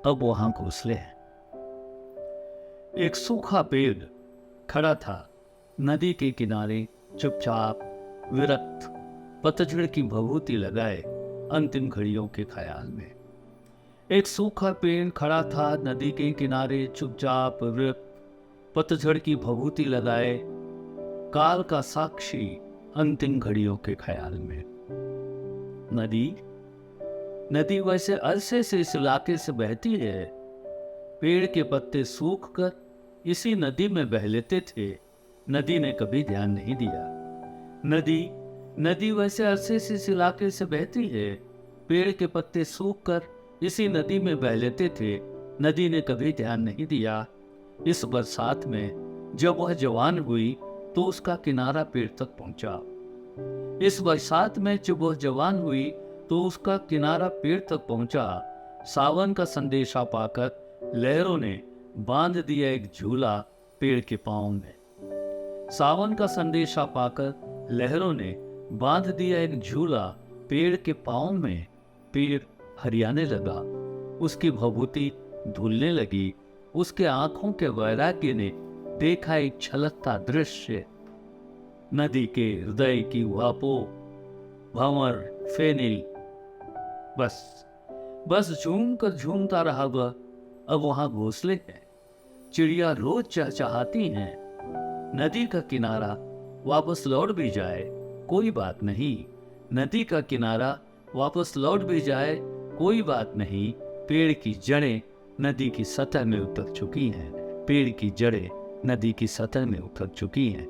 अब वहां घोंसले हैं। एक सूखा पेड़ खड़ा था नदी के किनारे, चुपचाप, विरक्त, पतझड़ की भभूति लगाए अंतिम घड़ियों के ख्याल में। एक सूखा पेड़ खड़ा था नदी के किनारे, चुपचाप, विरक्त, पतझड़ की भभूति लगाए काल का साक्षी अंतिम घड़ियों के ख्याल में। नदी नदी वैसे अरसे से इस इलाके से बहती है। पेड़ के पत्ते सूख कर इसी नदी में बह लेते थे। नदी ने कभी ध्यान नहीं दिया। नदी नदी वैसे अरसे से इस इलाके से बहती है। पेड़ के पत्ते सूख कर इसी नदी में बह लेते थे। नदी ने कभी ध्यान नहीं दिया। इस बरसात में जब वह जवान हुई तो उसका किनारा पेड़ तक पहुंचा। इस बरसात में जब वह जवान हुई तो उसका किनारा पेड़ तक पहुंचा। सावन का संदेशा पाकर लहरों ने बांध दिया एक झूला पेड़ के पांव में। सावन का संदेशा पाकर लहरों ने बांध दिया एक झूला पेड़ के पांव में। पेड़ हरियाने लगा, उसकी भभूति धुलने लगी। उसके आंखों के वैराग्य ने देखा एक छलकता दृश्य। नदी के हृदय की वापो, भंवर, फेनिल, बस झूम कर झूमता रहा वह। अब वहां घोंसले हैं, चिड़िया रोज चहचहाती हैं। नदी का किनारा वापस लौट भी जाए कोई बात नहीं। नदी का किनारा वापस लौट भी जाए कोई बात नहीं। पेड़ की जड़ें नदी की सतह में उतर चुकी हैं। पेड़ की जड़ें नदी की सतह में उतर चुकी हैं।